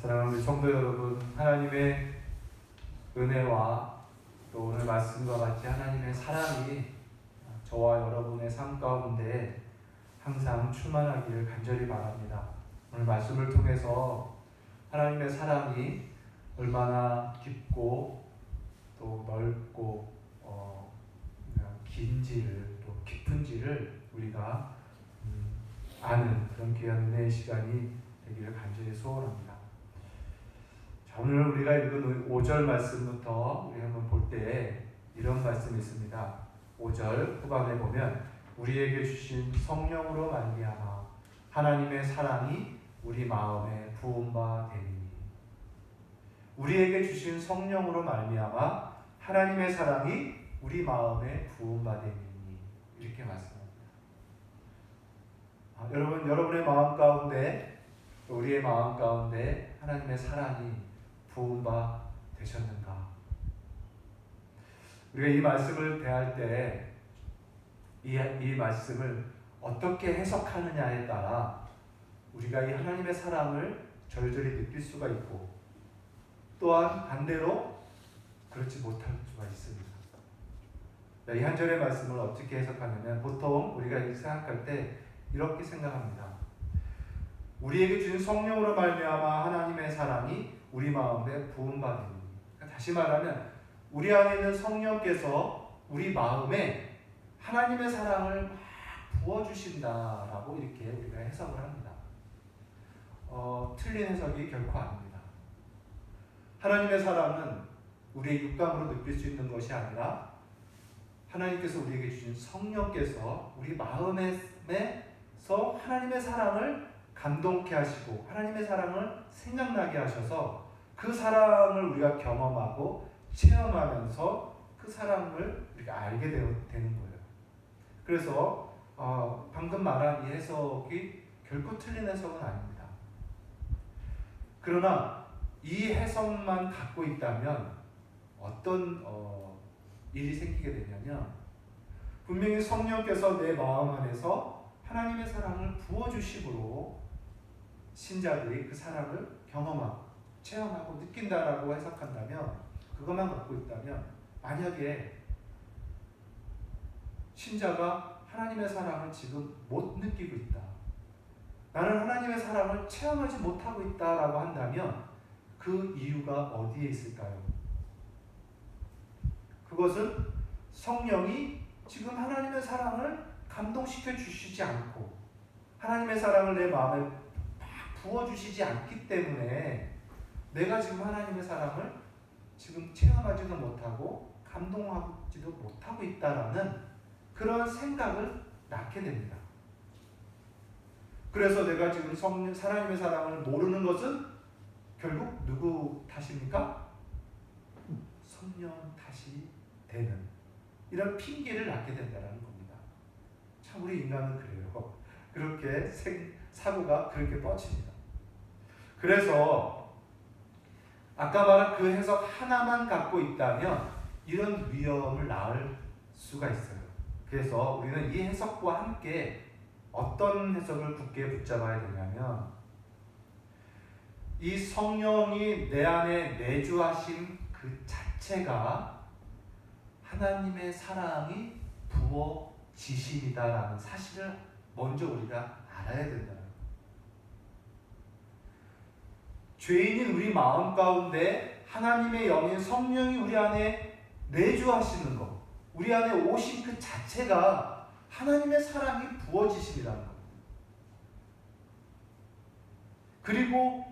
사랑하는 우리 성도 여러분, 하나님의 은혜와 또 오늘 말씀과 같이 하나님의 사랑이 저와 여러분의 삶 가운데 항상 충만하기를 간절히 바랍니다. 오늘 말씀을 통해서 하나님의 사랑이 얼마나 깊고 또 넓고 긴지를 또 깊은지를 우리가 아는 그런 귀한 은혜의 시간이 되기를 간절히 소원합니다. 자, 오늘 우리가 읽은 5절 말씀부터 우리 한번 볼 때 이런 말씀이 있습니다. 5절 후반에 보면 우리에게 주신 성령으로 말미암아 하나님의 사랑이 우리 마음에 부은 바 되니, 우리에게 주신 성령으로 말미암아 하나님의 사랑이 우리 마음에 부은 바 되니, 이렇게 말씀합니다. 여러분, 여러분의 마음 가운데, 우리의 마음 가운데 하나님의 사랑이 부은 바 되셨는가? 우리가 이 말씀을 대할 때 이 말씀을 어떻게 해석하느냐에 따라 우리가 이 하나님의 사랑을 절절히 느낄 수가 있고, 또한 반대로 그렇지 못할 수가 있습니다. 이 한 절의 말씀을 어떻게 해석하냐면, 보통 우리가 생각할 때 이렇게 생각합니다. 우리에게 주신 성령으로 말미암아 하나님의 사랑이 우리 마음에 부은 바 되니, 다시 말하면 우리 안에 있는 성령께서 우리 마음에 하나님의 사랑을 막 부어주신다라고 이렇게 우리가 해석을 합니다. 틀린 해석이 결코 아닙니다. 하나님의 사랑은 우리의 육감으로 느낄 수 있는 것이 아니라 하나님께서 우리에게 주신 성령께서 우리 마음에서 하나님의 사랑을 감동케 하시고 거하나님의 사랑을 생각나게 하셔서 그 사랑을 우리가 경험하고 체험하면서 그 사랑을 우리가 알게 되는 거예요. 그래서 방금 말한 이 해석이 결코 틀린 해석은 아닙니다. 그러나 이 해석만 갖고 있다면 어떤 일이 생기게 되냐면, 분명히 성령께서 내 마음 안에서 하나님의 사랑을 부어주심으로 신자들이 그 사랑을 경험하고 체험하고 느낀다라고 해석한다면, 그것만 갖고 있다면, 만약에 신자가 하나님의 사랑을 지금 못 느끼고 있다, 나는 하나님의 사랑을 체험하지 못하고 있다라고 한다면 그 이유가 어디에 있을까요? 그것은 성령이 지금 하나님의 사랑을 감동시켜 주시지 않고 하나님의 사랑을 내 마음에 막 부어주시지 않기 때문에 내가 지금 하나님의 사랑을 지금 체험하지도 못하고 감동하지도 못하고 있다라는 그런 생각을 낳게 됩니다. 그래서 내가 지금 하나님의 사랑을 모르는 것은 결국 누구 탓입니까? 성령 탓이 되는 이런 핑계를 낳게 된다는 겁니다. 참 우리 인간은 그래요. 그렇게 사고가 그렇게 뻗칩니다. 그래서 아까 말한 그 해석 하나만 갖고 있다면 이런 위험을 낳을 수가 있어요. 그래서 우리는 이 해석과 함께 어떤 해석을 굳게 붙잡아야 되냐면, 이 성령이 내 안에 내주하신 그 자체가 하나님의 사랑이 부어지심이다라는 사실을 먼저 우리가 알아야 된다는 거예요. 죄인인 우리 마음 가운데 하나님의 영인 성령이 우리 안에 내주하시는 것, 우리 안에 오신 그 자체가 하나님의 사랑이 부어지심이라는 겁니다. 그리고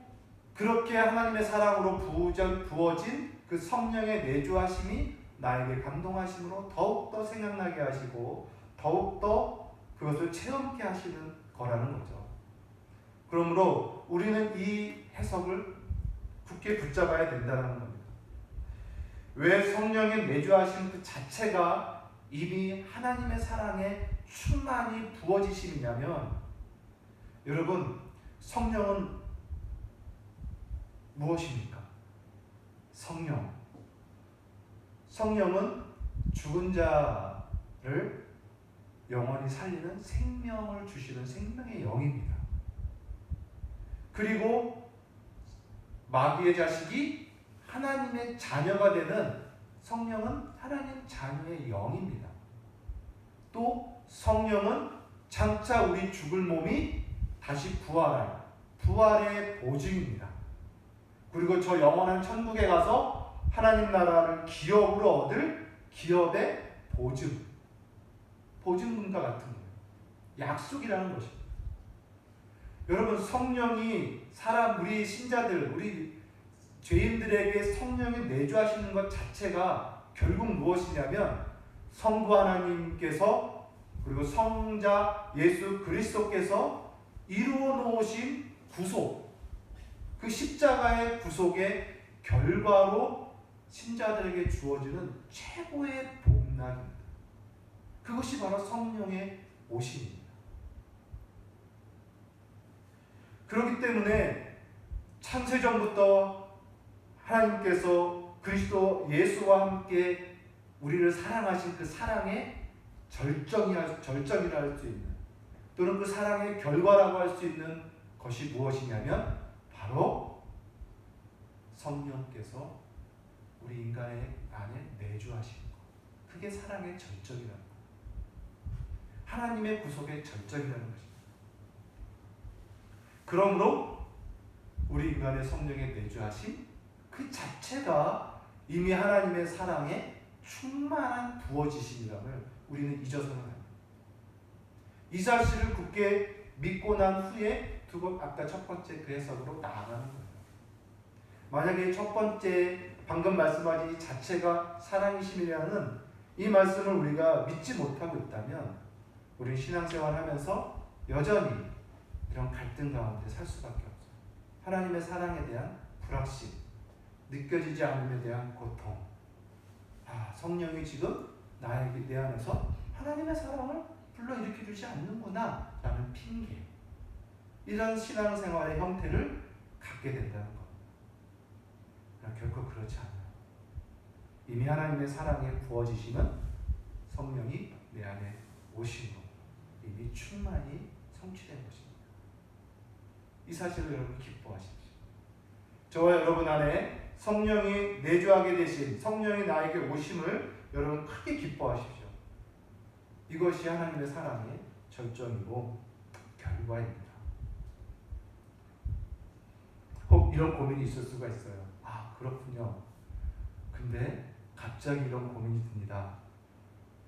그렇게 하나님의 사랑으로 부어진 그 성령의 내주하심이 나에게 감동하심으로 더욱더 생각나게 하시고 더욱더 그것을 체험케 하시는 거라는 거죠. 그러므로 우리는 이 해석을 굳게 붙잡아야 된다는 겁니다. 왜 성령의 내주하심 그 자체가 이미 하나님의 사랑에 충만히 부어지심이냐면, 여러분, 성령은 무엇입니까? 성령은 죽은 자를 영원히 살리는 생명을 주시는 생명의 영입니다. 그리고 마귀의 자식이 하나님의 자녀가 되는 성령은 하나님 자녀의 영입니다. 또 성령은 장차 우리 죽을 몸이 다시 부활할 부활의 보증입니다. 그리고 저 영원한 천국에 가서 하나님 나라를 기업으로 얻을 기업의 보증금과 같은 거예요. 약속이라는 것입니다. 여러분, 성령이 우리 신자들, 우리 죄인들에게 성령이 내주하시는 것 자체가 결국 무엇이냐면 성부 하나님께서 그리고 성자 예수 그리스도께서 이루어 놓으신 구속, 그 십자가의 구속의 결과로 신자들에게 주어지는 최고의 복락입니다. 그것이 바로 성령의 오심입니다. 그렇기 때문에 창세전부터 하나님께서 그리스도 예수와 함께 우리를 사랑하신 그 사랑의 절정이라 할 수 있는, 또는 그 사랑의 결과라고 할 수 있는 것이 무엇이냐면 바로 성령께서 우리 인간의 안에 내주하신 것. 그게 사랑의 절정이라는 것. 하나님의 구속의 절정이라는 것입니다. 그러므로 우리 인간의 성령에 내주하신 그 자체가 이미 하나님의 사랑에 충만한 부어지심이라는 우리는 잊어서는 안 됩니다. 이 사실을 굳게 믿고 난 후에 아까 첫 번째 그 해석으로 나아가는 거예요. 만약에 첫 번째 방금 말씀하신 이 자체가 사랑이심이라는 이 말씀을 우리가 믿지 못하고 있다면 우리 신앙생활 하면서 여전히 이런 갈등 가운데 살 수밖에 없어요. 하나님의 사랑에 대한 불확신, 느껴지지 않음에 대한 고통, 성령이 지금 내 안에서 하나님의 사랑을 불러일으켜 주지 않는구나 라는 핑계, 이런 신앙생활의 형태를 갖게 된다는 겁니다. 결코 그렇지 않아요. 이미 하나님의 사랑에 부어지시는 성령이 내 안에 오신 것, 이미 충만히 성취된 것입니다. 이 사실을 여러분 기뻐하십시오. 저와 여러분 안에 성령이 내주하게 되신, 성령이 나에게 오심을 여러분 크게 기뻐하십시오. 이것이 하나님의 사랑의 절정이고 결과입니다. 혹 이런 고민이 있을 수가 있어요. 그렇군요. 근데 갑자기 이런 고민이 듭니다.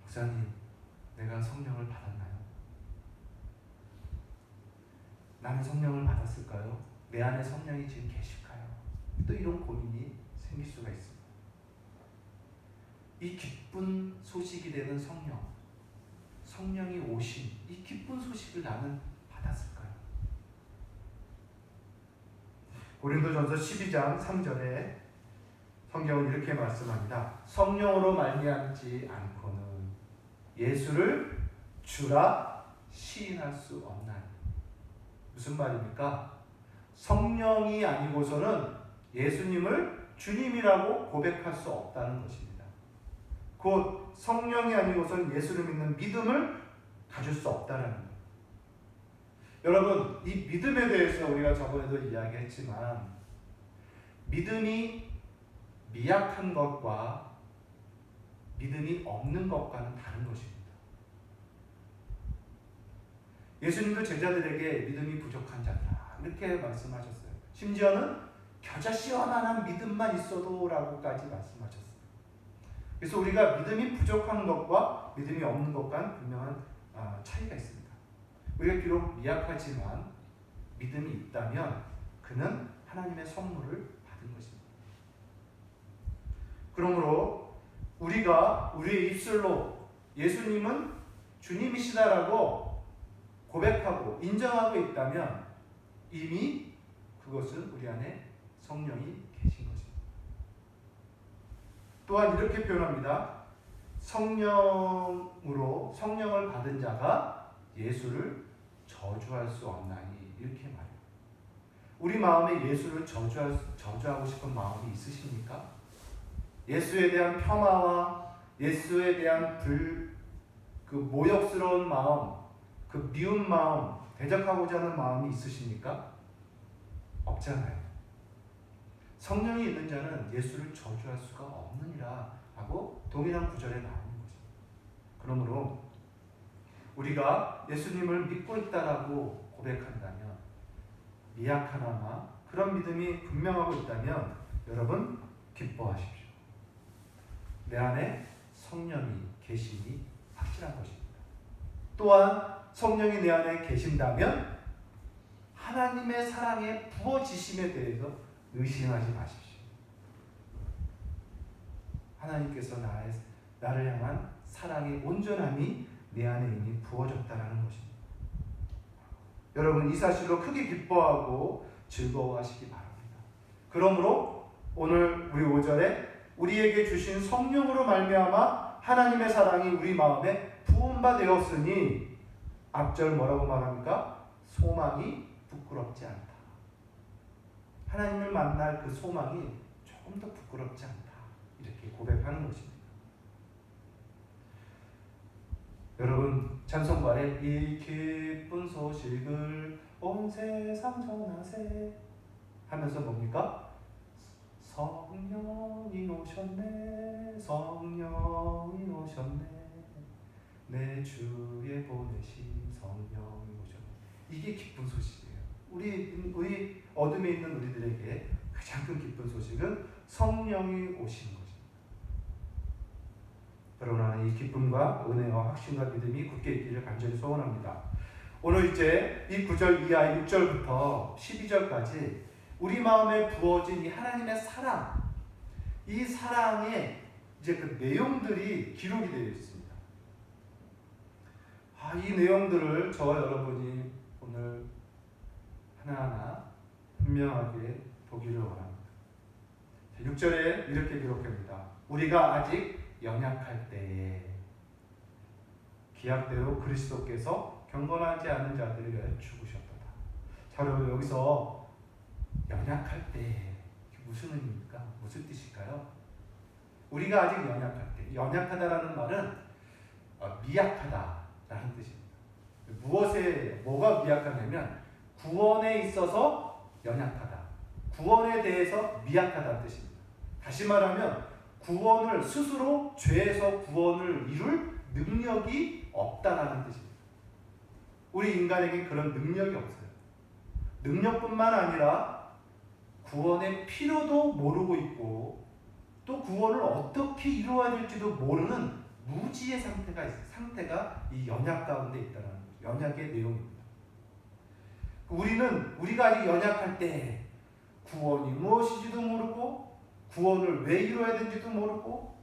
목사님, 내가 성령을 받았나요? 나는 성령을 받았을까요? 내 안에 성령이 지금 계실까요? 또 이런 고민이 생길 수가 있습니다. 이 기쁜 소식이 되는 성령이 오신 이 기쁜 소식을 나는 받았을까요? 고린도전서 12장 3절에 성경은 이렇게 말씀합니다. 성령으로 말미암지 않고는 예수를 주라 시인할 수 없나니. 무슨 말입니까? 성령이 아니고서는 예수님을 주님이라고 고백할 수 없다는 것입니다. 곧 성령이 아니고서는 예수를 믿는 믿음을 가질 수 없다는 것. 여러분, 이 믿음에 대해서 우리가 저번에도 이야기했지만 믿음이 미약한 것과 믿음이 없는 것과는 다른 것입니다. 예수님도 제자들에게 믿음이 부족한 자들아 이렇게 말씀하셨어요. 심지어는 겨자씨만한 믿음만 있어도 라고까지 말씀하셨어요. 그래서 우리가 믿음이 부족한 것과 믿음이 없는 것과는 분명한 차이가 있습니다. 우리가 비록 미약하지만 믿음이 있다면 그는 하나님의 선물을 받은 것입니다. 그러므로 우리가 우리의 입술로 예수님은 주님이시다라고 고백하고 인정하고 있다면 이미 그것은 우리 안에 성령이 계신 것입니다. 또한 이렇게 표현합니다. 성령을 받은 자가 예수를 저주할 수 없나니 이렇게 말해요. 우리 마음에 예수를 저주하고 싶은 마음이 있으십니까? 예수에 대한 폄하와 예수에 대한 그 모욕스러운 마음, 그 미운 마음, 대적하고자 하는 마음이 있으십니까? 없잖아요. 성령이 있는 자는 예수를 저주할 수가 없느니라 하고 동일한 구절에 나오는 거죠. 그러므로 우리가 예수님을 믿고 있다라고 고백한다면, 미약하나마 그런 믿음이 분명하고 있다면 여러분 기뻐하십시오. 내 안에 성령이 계심이 확실한 것입니다. 또한 성령이 내 안에 계신다면 하나님의 사랑의 부어지심에 대해서 의심하지 마십시오. 하나님께서 나를 향한 사랑의 온전함이 내 안에 이미 부어졌다는 것입니다. 여러분 이 사실로 크게 기뻐하고 즐거워하시기 바랍니다. 그러므로 오늘 우리 5절에 우리에게 주신 성령으로 말미암아 하나님의 사랑이 우리 마음에 부은 바 되었으니, 앞절 뭐라고 말합니까? 소망이 부끄럽지 않다. 하나님을 만날 그 소망이 조금 더 부끄럽지 않다. 이렇게 고백하는 것입니다. 여러분 찬송가에 이 기쁜 소식을 온 세상 전하세 하면서 뭡니까? 성령이 오셨네, 성령이 오셨네, 내 주에 보내신 성령이 오셨네. 이게 기쁜 소식이에요. 우리 어둠에 있는 우리들에게 가장 큰 기쁜 소식은 성령이 오신 것입니다. 그러나 이 기쁨과 은혜와 확신과 믿음이 굳게 있기를 간절히 소원합니다. 오늘 이제 이 9절 이하 6절부터 12절까지 우리 마음에 부어진 이 하나님의 사랑, 이 사랑의 이제 그 내용들이 기록이 되어 있습니다. 이 내용들을 저와 여러분이 오늘 하나하나 분명하게 보기를 원합니다. 6절에 이렇게 기록합니다. 우리가 아직 연약할 때에 기약대로 그리스도께서 경건하지 않은 자들을 위하여 죽으셨도다. 자, 여러분 여기서 연약할 때 무슨 의미입니까? 무슨 뜻일까요? 우리가 아직 연약할 때, 연약하다라는 말은 미약하다라는 뜻입니다. 뭐가 미약하냐면 구원에 있어서 연약하다, 구원에 대해서 미약하다는 뜻입니다. 다시 말하면 구원을 스스로 죄에서 구원을 이룰 능력이 없다라는 뜻입니다. 우리 인간에게 그런 능력이 없어요. 능력뿐만 아니라 구원의 필요도 모르고 있고 또 구원을 어떻게 이루어야 될지도 모르는 무지의 상태가 있어요. 상태가 이 연약 가운데 있다는 거죠. 연약의 내용입니다. 우리가 아직 연약할 때 구원이 무엇인지도 모르고 구원을 왜 이루어야 되는지도 모르고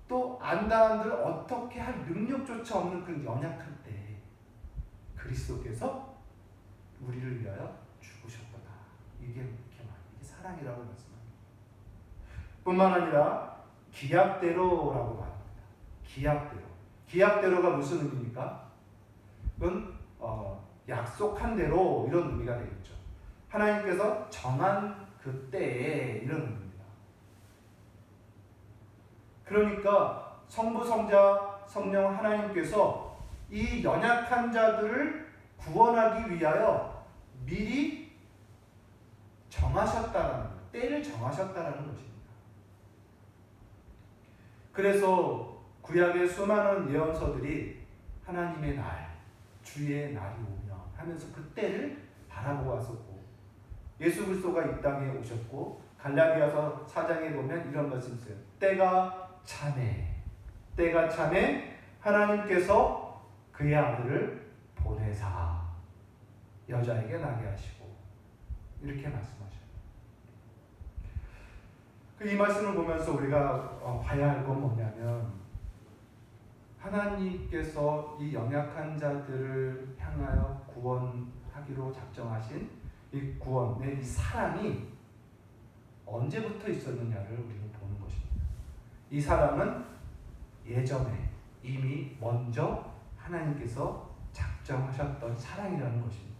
또 안다 한들 어떻게 할 능력조차 없는 그 연약할 때 그리스도께서 우리를 위하여 죽으셨도다. 이게 사랑이라고 말씀합니다. 뿐만 아니라 기약대로라고 말합니다. 기약대로가 무슨 의미입니까? 그건 약속한 대로 이런 의미가 되겠죠. 하나님께서 정한 그때에 이런 의미입니다. 그러니까 성부, 성자, 성령 하나님께서 이 연약한 자들을 구원하기 위하여 미리 정하셨다라는 거예요. 때를 정하셨다라는 것입니다. 그래서 구약의 수많은 예언서들이 하나님의 날, 주의 날이 오며 하면서 그 때를 바라보고 왔었고, 예수 그리스도가 이 땅에 오셨고 갈라디아서 4장에 보면 이런 말씀이 있어요. 때가 참에 하나님께서 그의 아들을 보내사 여자에게 나게 하시고 이렇게 말씀하셔요. 이 말씀을 보면서 우리가 봐야 할 건 뭐냐면 하나님께서 이 연약한 자들을 향하여 구원하기로 작정하신 이 구원의 이 사랑이 언제부터 있었느냐를 우리는 보는 것입니다. 이 사랑은 예전에 이미 먼저 하나님께서 작정하셨던 사랑이라는 것입니다.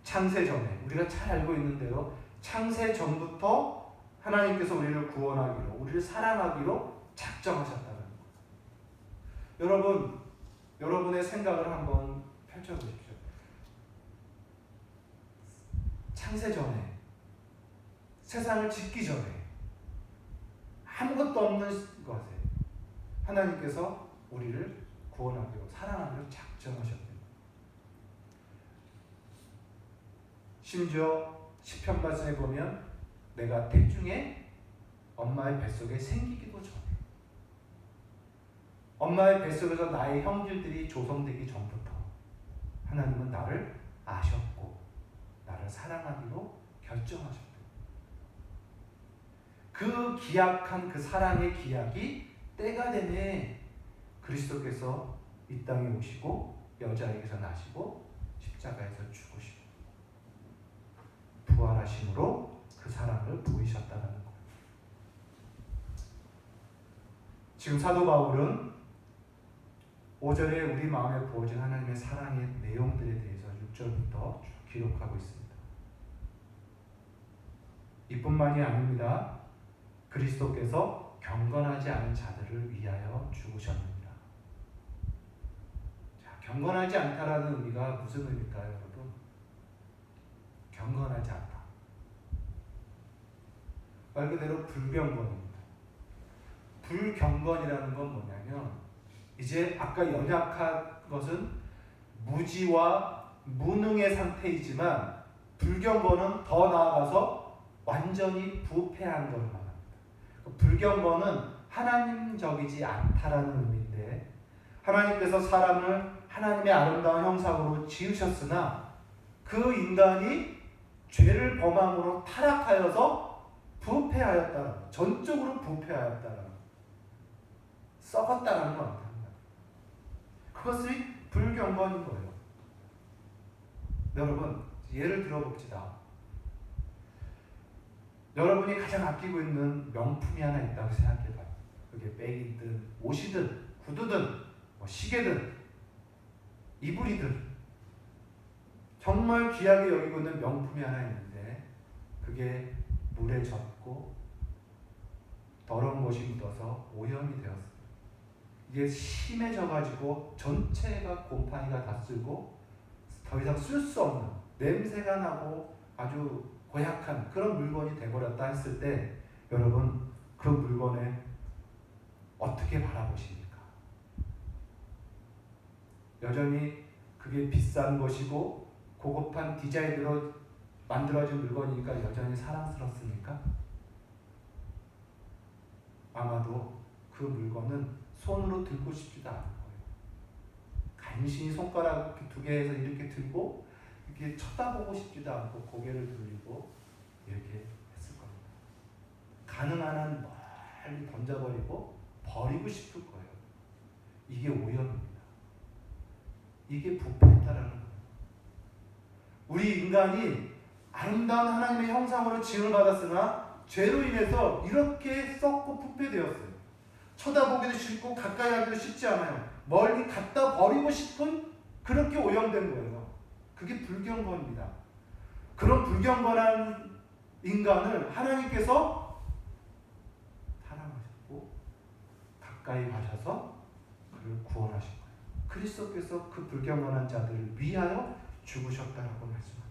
창세 전에 우리가 잘 알고 있는 대로 창세 전부터 하나님께서 우리를 구원하기로, 우리를 사랑하기로 작정하셨다는 것. 여러분의 생각을 한번 펼쳐보십시오. 창세 전에 세상을 짓기 전에 아무것도 없는 것에 하나님께서 우리를 구원하기로 사랑하기로 작정하셨대요. 심지어 시편 말씀에 보면 내가 태중에 엄마의 뱃속에 생기기도 전에, 엄마의 뱃속에서 나의 형제들이 조성되기 전부터 하나님은 나를 아셨고 나를 사랑하기로 결정하셨대요. 그 기약한 그 사랑의 기약이 때가 되매 그리스도께서 이 땅에 오시고 여자에게서 나시고 십자가에서 죽으시고 부활하심으로 그 사랑을 보이셨다는 거예요. 지금 사도 바울은 5절에 우리 마음에 부어진 하나님의 사랑의 내용들에 대해서 6절부터 쭉 기록하고 있습니다. 이뿐만이 아닙니다. 그리스도께서 경건하지 않은 자들을 위하여 죽으셨느니라. 자, 경건하지 않다라는 의미가 무슨 의미일까요, 여러분? 경건하지 않다. 말 그대로 불경건입니다. 불경건이라는 건 뭐냐면 이제 아까 연약한 것은 무지와 무능의 상태이지만 불경건은 더 나아가서 완전히 부패한 것을 말합니다. 불경건은 하나님적이지 않다라는 의미인데 하나님께서 사람을 하나님의 아름다운 형상으로 지으셨으나 그 인간이 죄를 범함으로 타락하여서 부패하였다. 전적으로 부패하였다. 썩었다라는 건 아닙니다. 그것이 불경건인 거예요. 여러분, 예를 들어봅시다. 여러분이 가장 아끼고 있는 명품이 하나 있다고 생각해봐요. 그게 백이든 옷이든 구두든 시계든 이불이든 정말 귀하게 여기고 있는 명품이 하나 있는데 그게 물에 젖고 더러운 것이 묻어서 오염이 되었어요. 이게 심해져가지고 전체가 곰팡이가 다 쓸고 더 이상 쓸 수 없는 냄새가 나고 아주 고약한 그런 물건이 되어버렸다 했을 때 여러분 그 물건에 어떻게 바라보십니까? 여전히 그게 비싼 것이고 고급한 디자인으로 만들어진 물건이니까 여전히 사랑스럽습니까? 아마도 그 물건은 손으로 들고 싶지도 않은 거예요. 간신히 손가락 두 개에서 이렇게 들고 이렇게 쳐다보고 싶지도 않고 고개를 돌리고 이렇게 했을 겁니다. 가능한 한 멀리 던져버리고 버리고 싶을 거예요. 이게 오염입니다. 이게 부패했다라는 거예요. 우리 인간이 아름다운 하나님의 형상으로 지음을 받았으나 죄로 인해서 이렇게 썩고 부패되었어요. 쳐다보기도 싫고 가까이 하기도 쉽지 않아요. 멀리 갖다 버리고 싶은 그렇게 오염된 거예요. 그게 불경건입니다. 그런 불경건한 인간을 하나님께서 사랑하셨고 가까이 가셔서 그를 구원하신 거예요. 그리스도께서 그 불경건한 자들을 위하여 죽으셨다라고 말씀합니다.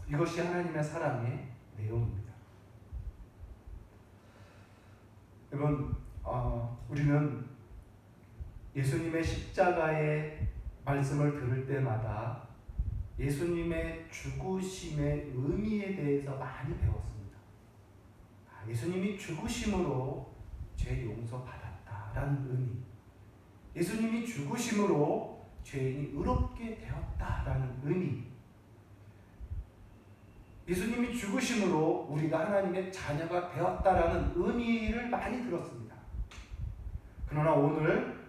이것이 하나님의 사랑의 내용입니다. 여러분, 우리는 예수님의 십자가의 말씀을 들을 때마다 예수님의 죽으심의 의미에 대해서 많이 배웠습니다. 예수님이 죽으심으로 죄 용서 받았다라는 의미, 예수님이 죽으심으로 죄인이 의롭게 되었다라는 의미, 예수님이 죽으심으로 우리가 하나님의 자녀가 되었다라는 의미를 많이 들었습니다. 그러나 오늘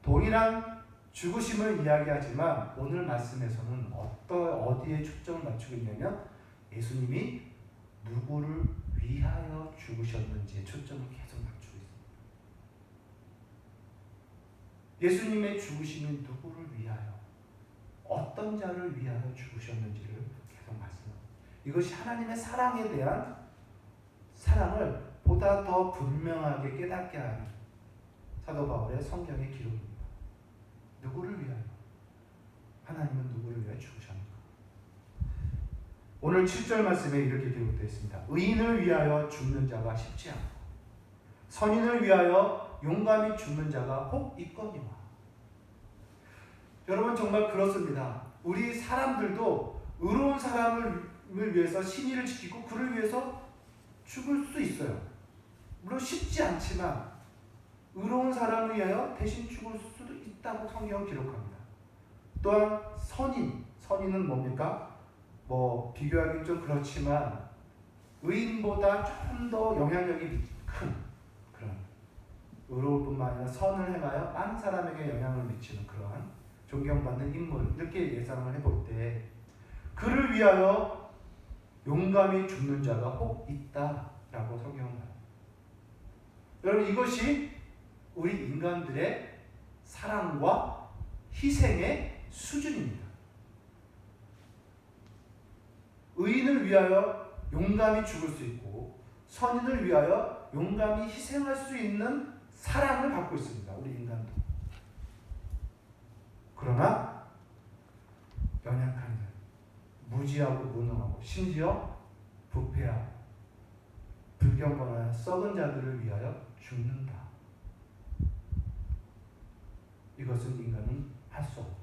동일한 죽으심을 이야기하지만 오늘 말씀에서는 어디에 초점을 맞추고 있냐면 예수님이 누구를 위하여 죽으셨는지에 초점을 계속 맞추고 있습니다. 예수님의 죽으심이 누구를 위하여, 어떤 자를 위하여 죽으셨는지를 계속 말씀합니다. 이것이 하나님의 사랑에 대한 사랑을 보다 더 분명하게 깨닫게 하는 사도 바울의 성경의 기록입니다. 누구를 위하여? 하나님은 누구를 위하여 죽으셨는가? 오늘 7절 말씀에 이렇게 기록되어 있습니다. 의인을 위하여 죽는 자가 쉽지 않고 선인을 위하여 용감히 죽는 자가 혹 있거니와. 여러분 정말 그렇습니다. 우리 사람들도 의로운 사람을 위해서 신의를 지키고 그를 위해서 죽을 수 있어요. 물론 쉽지 않지만 의로운 사람을 위하여 대신 죽을 수도 있다고 성경은 기록합니다. 또한 선인은 뭡니까? 비교하기 좀 그렇지만 의인보다 조금 더 영향력이 큰 그런 의로울 뿐만 아니라 선을 행하여 많은 사람에게 영향을 미치는 그러한 존경받는 인물, 이렇게 예상을 해볼 때 그를 위하여 용감히 죽는 자가 혹 있다라고 성경은 말합니다. 여러분 이것이 우리 인간들의 사랑과 희생의 수준입니다. 의인을 위하여 용감히 죽을 수 있고 선인을 위하여 용감히 희생할 수 있는 사랑을 갖고 있습니다. 우리 인간도. 그러나 연약한 자, 무지하고 무능하고 심지어 부패하고 불경건하여 썩은 자들을 위하여 죽는다. 이것은 인간은 할 수 없다.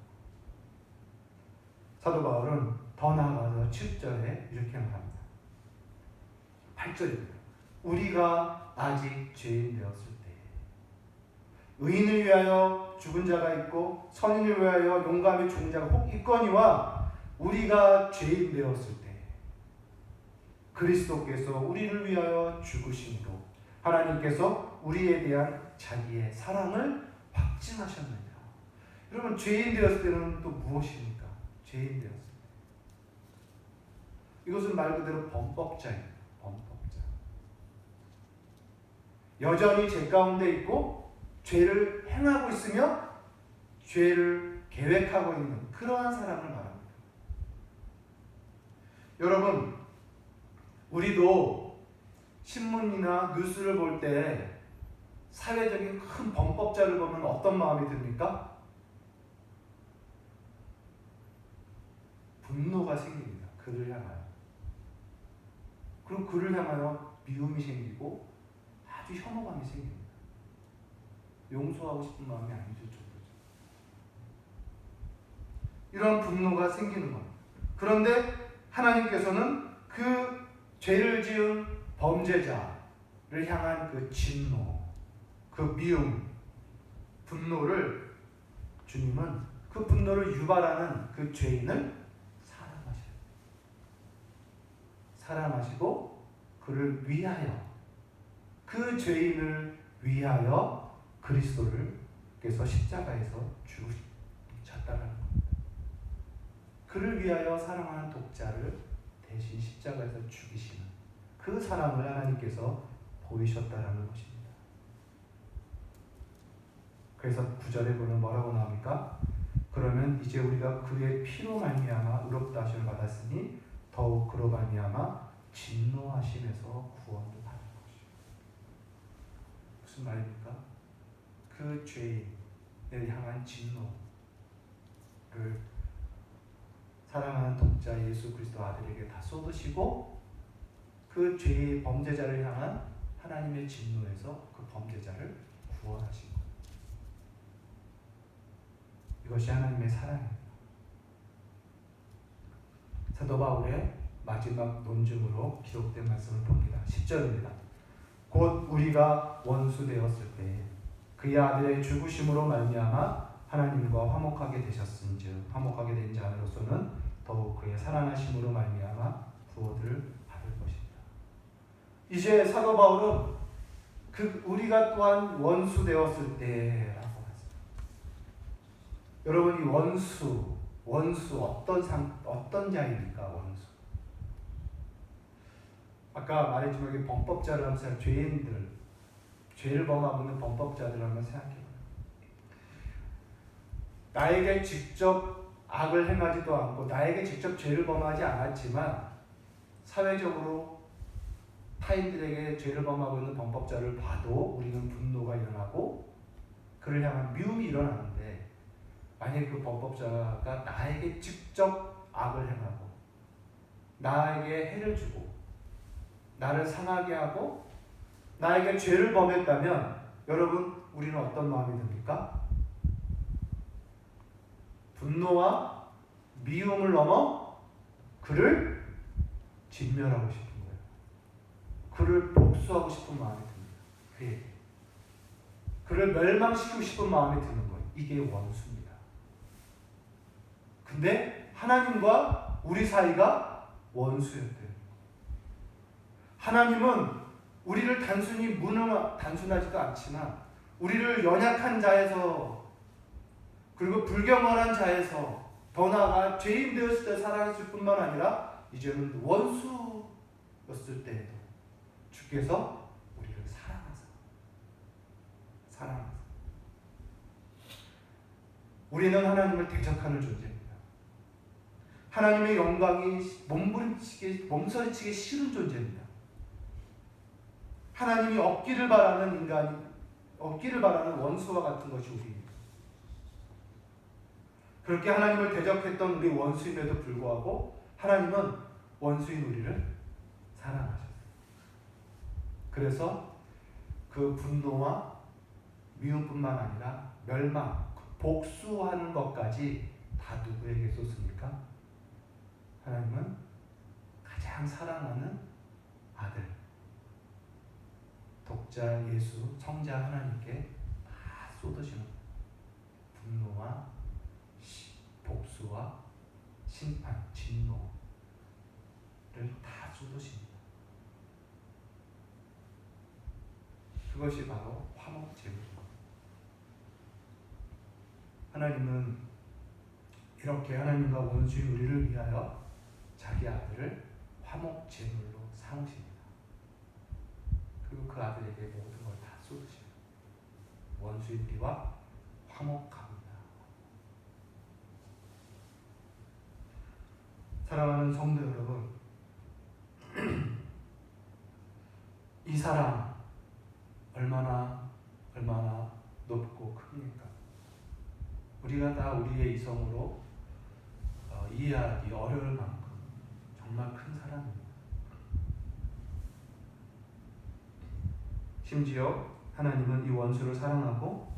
사도 바울은 더 나아가서 7절에 이렇게 말합니다. 8절입니다. 우리가 아직 죄인 되었을 때 의인을 위하여 죽은 자가 있고 선인을 위하여 용감히 죽은 자가 혹 있거니와 우리가 죄인 되었을 때 그리스도께서 우리를 위하여 죽으심으로 하나님께서 우리에 대한 자기의 사랑을 확증하셨느니라. 여러분 죄인 되었을 때는 또 무엇입니까? 죄인 되었을 때 이것은 말 그대로 범법자입니다. 범법자. 여전히 죄 가운데 있고 죄를 행하고 있으며 죄를 계획하고 있는 그러한 사람을 말합니다. 여러분 우리도 신문이나 뉴스를 볼 때 사회적인 큰 범법자를 보면 어떤 마음이 듭니까? 분노가 생깁니다. 그를 향하여. 그럼 그를 향하여 미움이 생기고 아주 혐오감이 생깁니다. 용서하고 싶은 마음이 아니죠. 이런 분노가 생기는 겁니다. 그런데 하나님께서는 그 죄를 지은 범죄자를 향한 그 진노, 그 미움, 분노를 주님은 그 분노를 유발하는 그 죄인을 사랑하시고 그를 위하여 그 죄인을 위하여 그리스도께서 십자가에서 죽으셨다는 겁니다. 그를 위하여 사랑하는 독자를 대신 십자가에서 죽이시는 그 사랑을 하나님께서 보이셨다는 것입니다. 그래서 9절에 보면 뭐라고 나옵니까? 그러면 이제 우리가 그의 피로 말미암아 의롭다 하심을 받았으니 더욱 그로 말미암아 진노하심에서 구원을 받는 것이죠. 무슨 말입니까? 그 죄인을 향한 진노를 사랑하는 독자 예수 그리스도 아들에게 다 쏟으시고 그 죄의 범죄자를 향한 하나님의 진노에서 그 범죄자를 구원하신 것. 이것이 하나님의 사랑입니다. 사도 바울의 마지막 논증으로 기록된 말씀을 봅니다. 10절입니다. 곧 우리가 원수 되었을 때 그의 아들의 죽으심으로 말미암아 하나님과 화목하게 되셨은즉 화목하게 된 자로서는 더욱 그의 사랑하심으로 말미암아 구원을 받을 것입니다. 이제 사도 바울은 우리가 또한 원수 되었을 때라고 하죠. 여러분 이 원수 어떤 자입니까? 원수. 아까 말했지만 이게 범법자를 하면서 죄인들, 죄를 범하고 있는 범법자들을 한번 생각해봐요. 나에게 직접 악을 행하지도 않고 나에게 직접 죄를 범하지 않았지만 사회적으로 타인들에게 죄를 범하고 있는 범법자를 봐도 우리는 분노가 일어나고 그를 향한 미움이 일어나는데 만약에 그 범법자가 나에게 직접 악을 행하고 나에게 해를 주고 나를 상하게 하고 나에게 죄를 범했다면 여러분 우리는 어떤 마음이 듭니까? 분노와 미움을 넘어 그를 진멸하고 싶은 거예요. 그를 복수하고 싶은 마음이 듭니다. 그에게. 그를 멸망시키고 싶은 마음이 드는 거예요. 이게 원수입니다. 근데 하나님과 우리 사이가 원수였대요. 하나님은 우리를 단순하지도 않지만 우리를 연약한 자에서 그리고 불경건한 자에서 더 나아가 죄인 되었을 때 사랑했을 뿐만 아니라 이제는 원수였을 때에도 주께서 우리를 사랑하사 우리는 하나님을 대적하는 존재입니다. 하나님의 영광이 몸서리치기 싫은 존재입니다. 하나님이 얻기를 바라는 원수와 같은 것이 우리입니다. 그렇게 하나님을 대적했던 우리 원수임에도 불구하고 하나님은 원수인 우리를 사랑하셨어요. 그래서 그 분노와 미움뿐만 아니라 멸망, 복수하는 것까지 다 누구에게 쏟습니까? 하나님은 가장 사랑하는 아들, 독자 예수, 성자 하나님께 다 쏟으시는 분노와 복수와 심판, 진노를 다 쏟으십니다. 그것이 바로 화목제물입니다. 하나님은 이렇게 하나님과 원수인 우리를 위하여 자기 아들을 화목제물로 삼으십니다. 그리고 그 아들에게 모든 걸 다 쏟으십니다. 원수인 우리와 화목합니다. 사랑하는 성도 여러분, 이 사랑 얼마나 높고 큽니까? 우리가 다 우리의 이성으로 이해하기 어려울 만큼 정말 큰 사랑입니다. 심지어 하나님은 이 원수를 사랑하고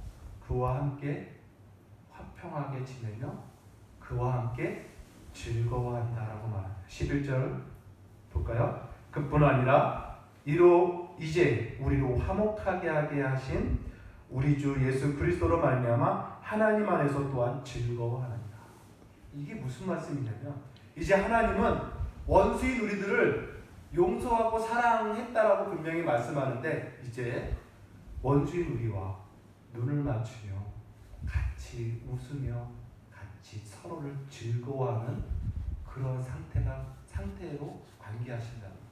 그와 함께 화평하게 지내며 그와 함께 즐거워한다라고 말합니다. 11절 볼까요? 그뿐 아니라 이로 이제 우리로 화목하게 하게 하신 우리 주 예수 그리스도로 말미암아 하나님 안에서 또한 즐거워하느니라. 이게 무슨 말씀이냐면 이제 하나님은 원수인 우리들을 용서하고 사랑했다라고 분명히 말씀하는데 이제 원수인 우리와 눈을 맞추며 같이 웃으며 같이 서로를 즐거워하는 그런 상태로 관계하신다는 거예요.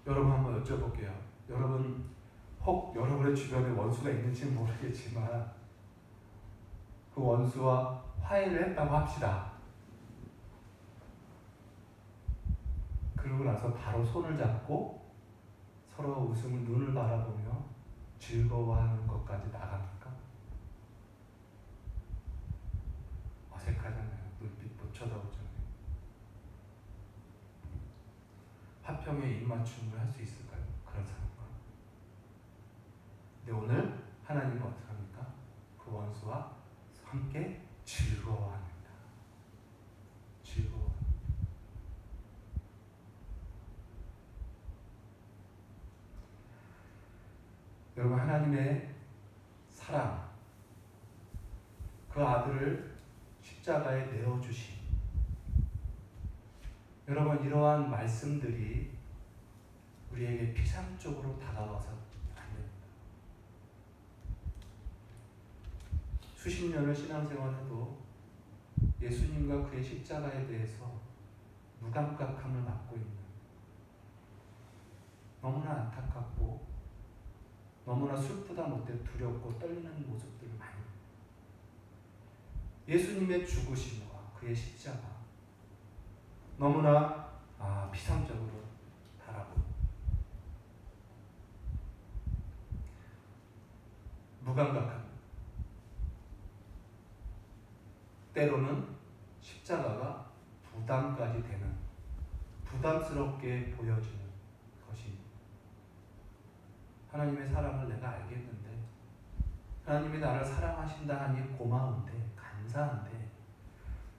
여러분 한번 여쭤볼게요. 여러분 혹 여러분의 주변에 원수가 있는지는 모르겠지만 그 원수와 화해를 했다고 합시다. 그러고 나서 바로 손을 잡고 서로 웃음을 눈을 바라보며 즐거워하는 것까지 나갑니까? 어색하잖아요. 눈빛 못 쳐다보잖아요. 화평에 입맞춤을 할 수 있을까요? 그런 사람과. 근데 오늘 하나님은 어떻게 합니까? 그 원수와 함께 즐거워합니다. 즐거워. 여러분 하나님의 사랑, 그 아들을 십자가에 내어주심. 여러분 이러한 말씀들이 우리에게 피상적으로 다가와서 안 됩니다. 수십 년을 신앙생활해도 예수님과 그의 십자가에 대해서 무감각함을 갖고 있는 너무나 안타깝고 너무나 슬프다 못해 두렵고 떨리는 모습들을 많이 예수님의 죽으심과 그의 십자가 너무나 피상적으로 바라보고 무감각합니다. 때로는 십자가가 부담까지 되는, 부담스럽게 보여지는 것입니다. 하나님의 사랑을 내가 알겠는데, 하나님이 나를 사랑하신다 하니 고마운데, 감사한데,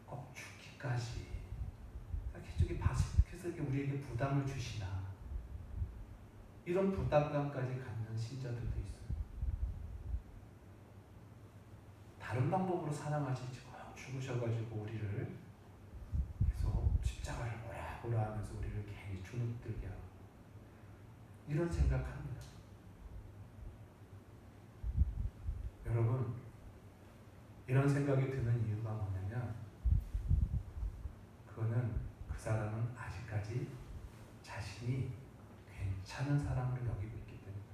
꼭 죽기까지 계속 계속 우리에게 부담을 주시나, 이런 부담감까지 갖는 신자들도 있어요. 다른 방법으로 사랑하시지 꼭 죽으셔가지고 우리를 계속 십자가를 오라 하면서 우리를 괜히 주눅들게 하고, 이런 생각합니다. 여러분, 이런 생각이 드는 이유가 뭐냐면, 그거는 그 사람은 아직까지 자신이 괜찮은 사람으로 여기고 있기 때문에,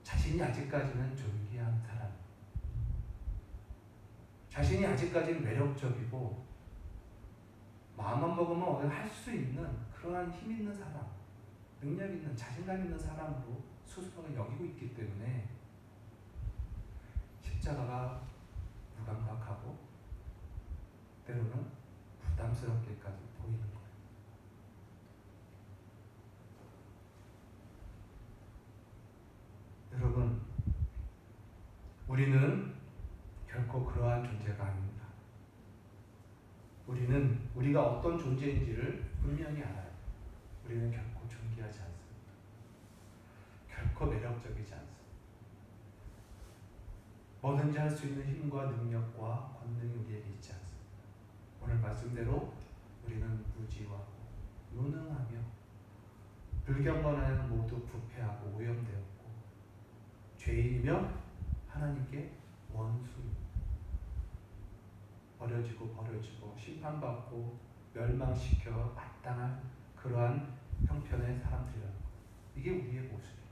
자신이 아직까지는 존귀한 사람, 자신이 아직까지는 매력적이고 마음만 먹으면 할 수 있는 그러한 힘 있는 사람, 능력 있는, 자신감 있는 사람으로 스스로가 여기고 있기 때문에 십자가가 무감각하고 때로는 부담스럽게까지 보이는 거예요. 여러분, 우리는 결코 그러한 존재가 아닙니다. 우리는 우리가 어떤 존재인지를 분명히 알아요. 우리는 결코 존귀하지 않습니다. 결코 매력적이지 않습니다. 뭐든지 할 수 있는 힘과 능력과 권능이 우리에게 있지 않습니다. 오늘 말씀대로 우리는 무지하고 무능하며 불경건하여 모두 부패하고 오염되었고 죄인이며 하나님께 원수입니다. 버려지고 심판받고 멸망시켜 마땅한 그러한 형편의 사람들이라는 것, 이게 우리의 모습입니다.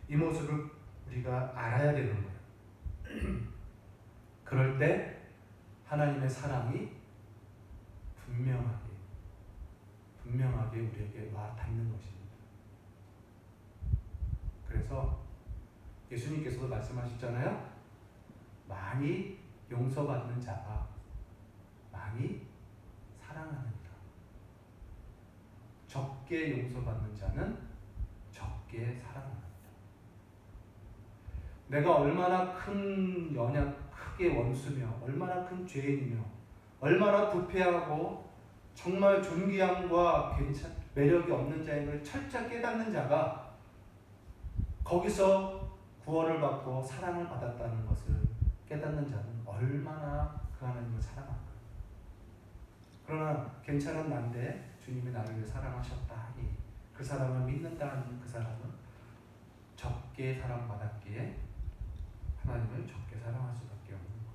이 모습을 우리가 알아야 되는 거예요. 그럴 때 하나님의 사랑이 분명하게 우리에게 와 닿는 것입니다. 그래서 예수님께서도 말씀하셨잖아요. 많이 용서받는 자가 많이 사랑하느니라. 적게 용서받는 자는 적게 사랑합니다. 내가 얼마나 큰 크게 원수며, 얼마나 큰 죄인이며, 얼마나 부패하고 정말 존귀함과 매력이 없는 자인 걸 철저히 깨닫는 자가 거기서 구원을 받고 사랑을 받았다는 것을 깨닫는 자는 얼마나 그 하나님을 사랑할까. 그러나 괜찮은 난데 주님이 나를 위해 사랑하셨다 하니 그 사람을 믿는다 하니 그 사람은 적게 사랑받았기에 하나님을 적게 사랑할 수밖에 없는 거예요.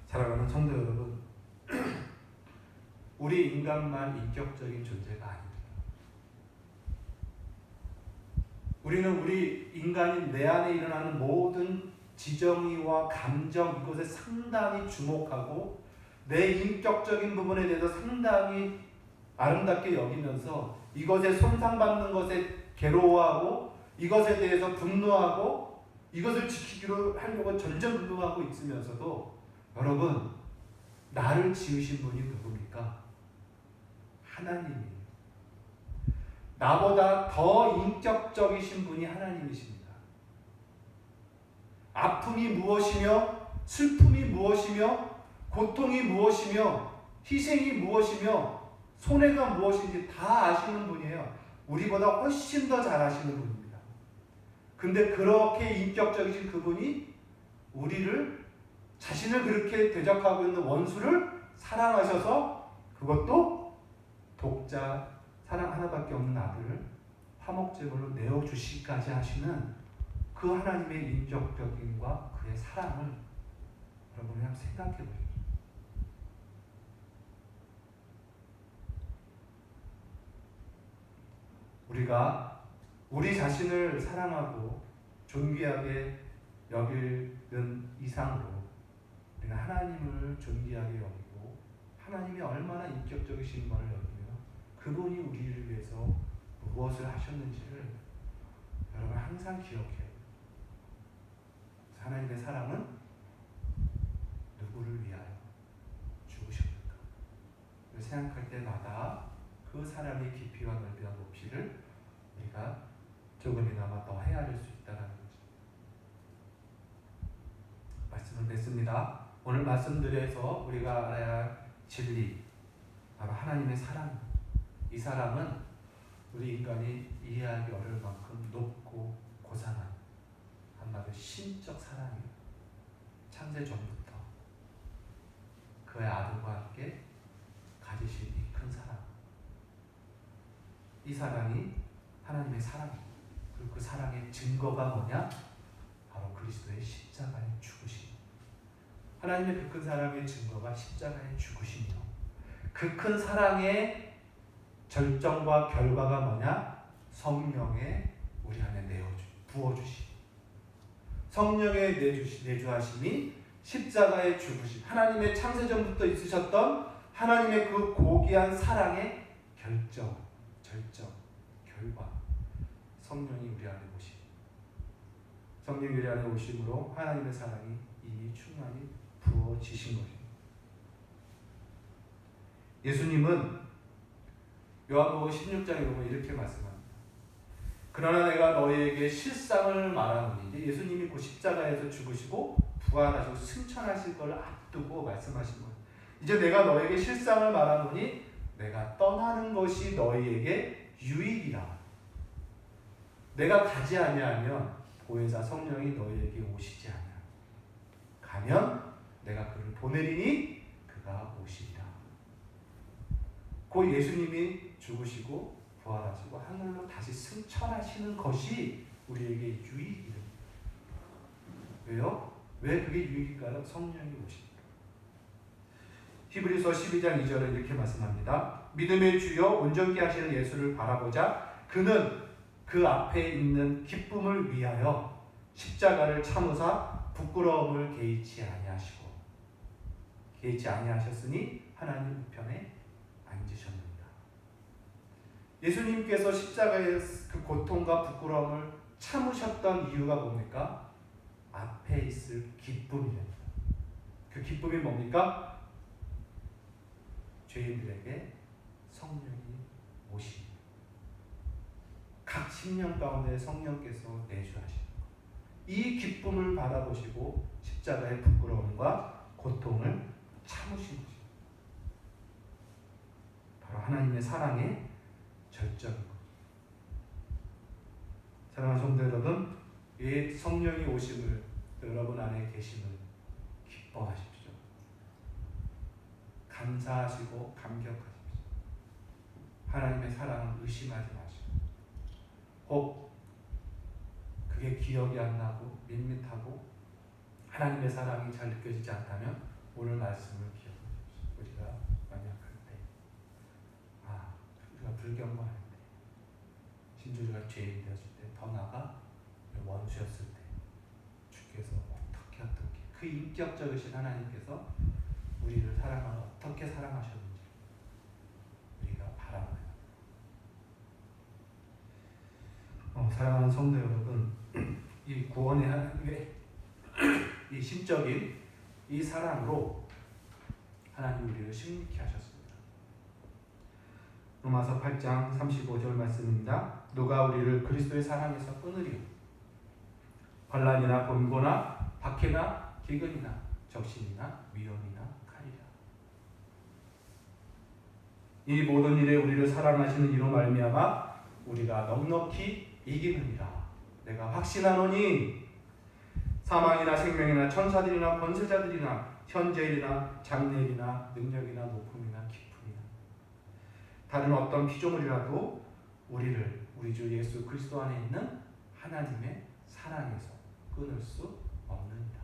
사랑하는 성도 여러분, 우리 인간만 인격적인 존재가 아닙니다. 우리는 우리 인간인 내 안에 일어나는 모든 지정의와 감정, 이것에 상당히 주목하고 내 인격적인 부분에 대해서 상당히 아름답게 여기면서 이것에 손상받는 것에 괴로워하고 이것에 대해서 분노하고 이것을 지키기로 하려고 전전긍긍하고 있으면서도, 여러분, 나를 지으신 분이 누굽니까? 하나님이에요. 나보다 더 인격적이신 분이 하나님이십니다. 아픔이 무엇이며, 슬픔이 무엇이며, 고통이 무엇이며, 희생이 무엇이며, 손해가 무엇인지 다 아시는 분이에요. 우리보다 훨씬 더 잘 아시는 분입니다. 근데 그렇게 인격적이신 그분이 자신을 그렇게 대적하고 있는 원수를 사랑하셔서, 그것도 독자 사랑 하나밖에 없는 아들을 화목제물로 내어주시기까지 하시는 그 하나님의 인격적인과 그의 사랑을 여러분이 한번 생각해 보십시오. 우리가 우리 자신을 사랑하고 존귀하게 여기는 이상으로 우리는 하나님을 존귀하게 여기고 하나님이 얼마나 인격적이신 것을 여기며 그분이 우리를 위해서 무엇을 하셨는지를 여러분 항상 기억해요. 하나님의 사랑은 누구를 위하여 죽으셨는가? 생각할 때마다 그 사랑의 깊이와 넓이와 높이를 우리가 조금이나마 더 헤아릴 수 있다는 거죠. 말씀을 맺습니다. 오늘 말씀드려서 우리가 알아야 할 진리, 바로 하나님의 사랑. 이 사랑은 우리 인간이 이해하기 어려울 만큼 높고 고상한 한마디로 신적 사랑이에요. 창세 전부터 그의 아들과 함께 가지신 이 큰 사랑. 이 사랑이 하나님의 사랑이에요. 그리고 그 사랑의 증거가 뭐냐? 바로 그리스도의 십자가의 죽으심. 하나님의 그 큰 사랑의 증거가 십자가의 죽으심이요. 그 큰 사랑의 절정과 결과가 뭐냐? 성령의 우리 안에 부어주심. 성령의 내주하심이 십자가의 죽으심. 하나님의 창세전부터 있으셨던 하나님의 그 고귀한 사랑의 결정, 절정, 결과. 성령이 우리 안에 오심. 성령이 우리 안에 오심으로 하나님의 사랑이 이미 충만히 부어지신 것입니다. 예수님은 요한복음 16장에 보면 이렇게 말씀합니다. 그러나 내가 너희에게 실상을 말하노니, 이제 예수님이 그 십자가에서 죽으시고 부활하시고 승천하실 것을 앞두고 말씀하신 거예요. 이제 내가 너희에게 실상을 말하노니 내가 떠나는 것이 너희에게 유익이라. 내가 가지 아니하면 보혜사 성령이 너희에게 오시지 아니하리라. 가면 내가 그를 보내리니 그가 오시리라. 그 예수님이 죽으시고 부활하시고 하늘로 다시 승천하시는 것이 우리에게 유익이다. 왜요? 왜 그게 유익일까요? 성령이 오십니다. 히브리서 12장 2절에 이렇게 말씀합니다. 믿음의 주여 온전케 하시는 예수를 바라보자. 그는 그 앞에 있는 기쁨을 위하여 십자가를 참으사 부끄러움을 개의치 아니하셨으니 하나님 우편에 앉으셨느니라. 예수님께서 십자가의 그 고통과 부끄러움을 참으셨던 이유가 뭡니까? 앞에 있을 기쁨이랍니다. 그 기쁨이 뭡니까? 죄인들에게 성령이 오십니다. 각 심령 가운데 성령께서 내주하시는 것. 이 기쁨을 바라보시고 십자가의 부끄러움과 고통을 참으신 것입니다. 바로 하나님의 사랑의 절정인 것. 사랑하는 성도 여러분, 이 성령이 오심을 여러분 안에 계심을 기뻐하십시오. 감사하시고 감격하십시오. 하나님의 사랑을 의심하지 마시고, 혹 그게 기억이 안 나고 밋밋하고 하나님의 사랑이 잘 느껴지지 않다면 오늘 말씀을 기억하십시오. 우리가 만약 우리가 불경건할 때, 심지어 죄인 되었을 때, 더 나아가 원수였을 때, 주께서 어떻게 그 인격적이신 하나님께서 우리를 사랑하고 어떻게 사랑하셨는지 우리가 바라봐요. 사랑하는 성도 여러분, 이 구원의 하나님의 이 심적인 이 사랑으로 하나님 우리를 승리케 하셨습니다. 로마서 8장 35절 말씀입니다. 누가 우리를 그리스도의 사랑에서 끊으리요? 환난이나 곤고나 박해나 기근이나 적신이나 위험이나 칼이라. 이 모든 일에 우리를 사랑하시는 이로 말미암아 우리가 넉넉히 이기느니라. 내가 확신하노니 사망이나 생명이나 천사들이나 권세자들이나 현재일이나 장래일이나 능력이나 높음이나 깊음이나 다른 어떤 피조물이라도 우리를 우리 주 예수 그리스도 안에 있는 하나님의 사랑에서 끊을 수 없느니라.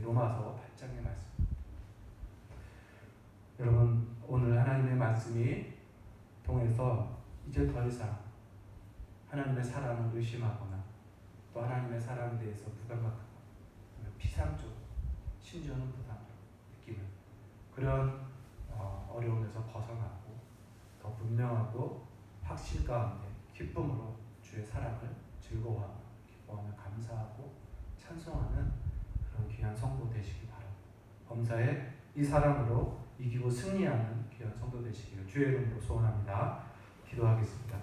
로마서 8장의 말씀. 여러분, 오늘 하나님의 말씀이 통해서 이제 더 이상 하나님의 사랑을 의심하거나 또 하나님의 사랑에 대해서 부담하거나 피상적으로 심지어는 부담적으로 느끼는 그런 어려움에서 벗어나고 더 분명하고 확실 가운데 기쁨으로 주의 사랑을 즐거워하며 기뻐하며 감사하고 찬송하는 그런 귀한 성도 되시기 바랍니다. 범사에 이 사랑으로 이기고 승리하는 귀한 성도 되시기를 주의 이름으로 소원합니다. 기도하겠습니다.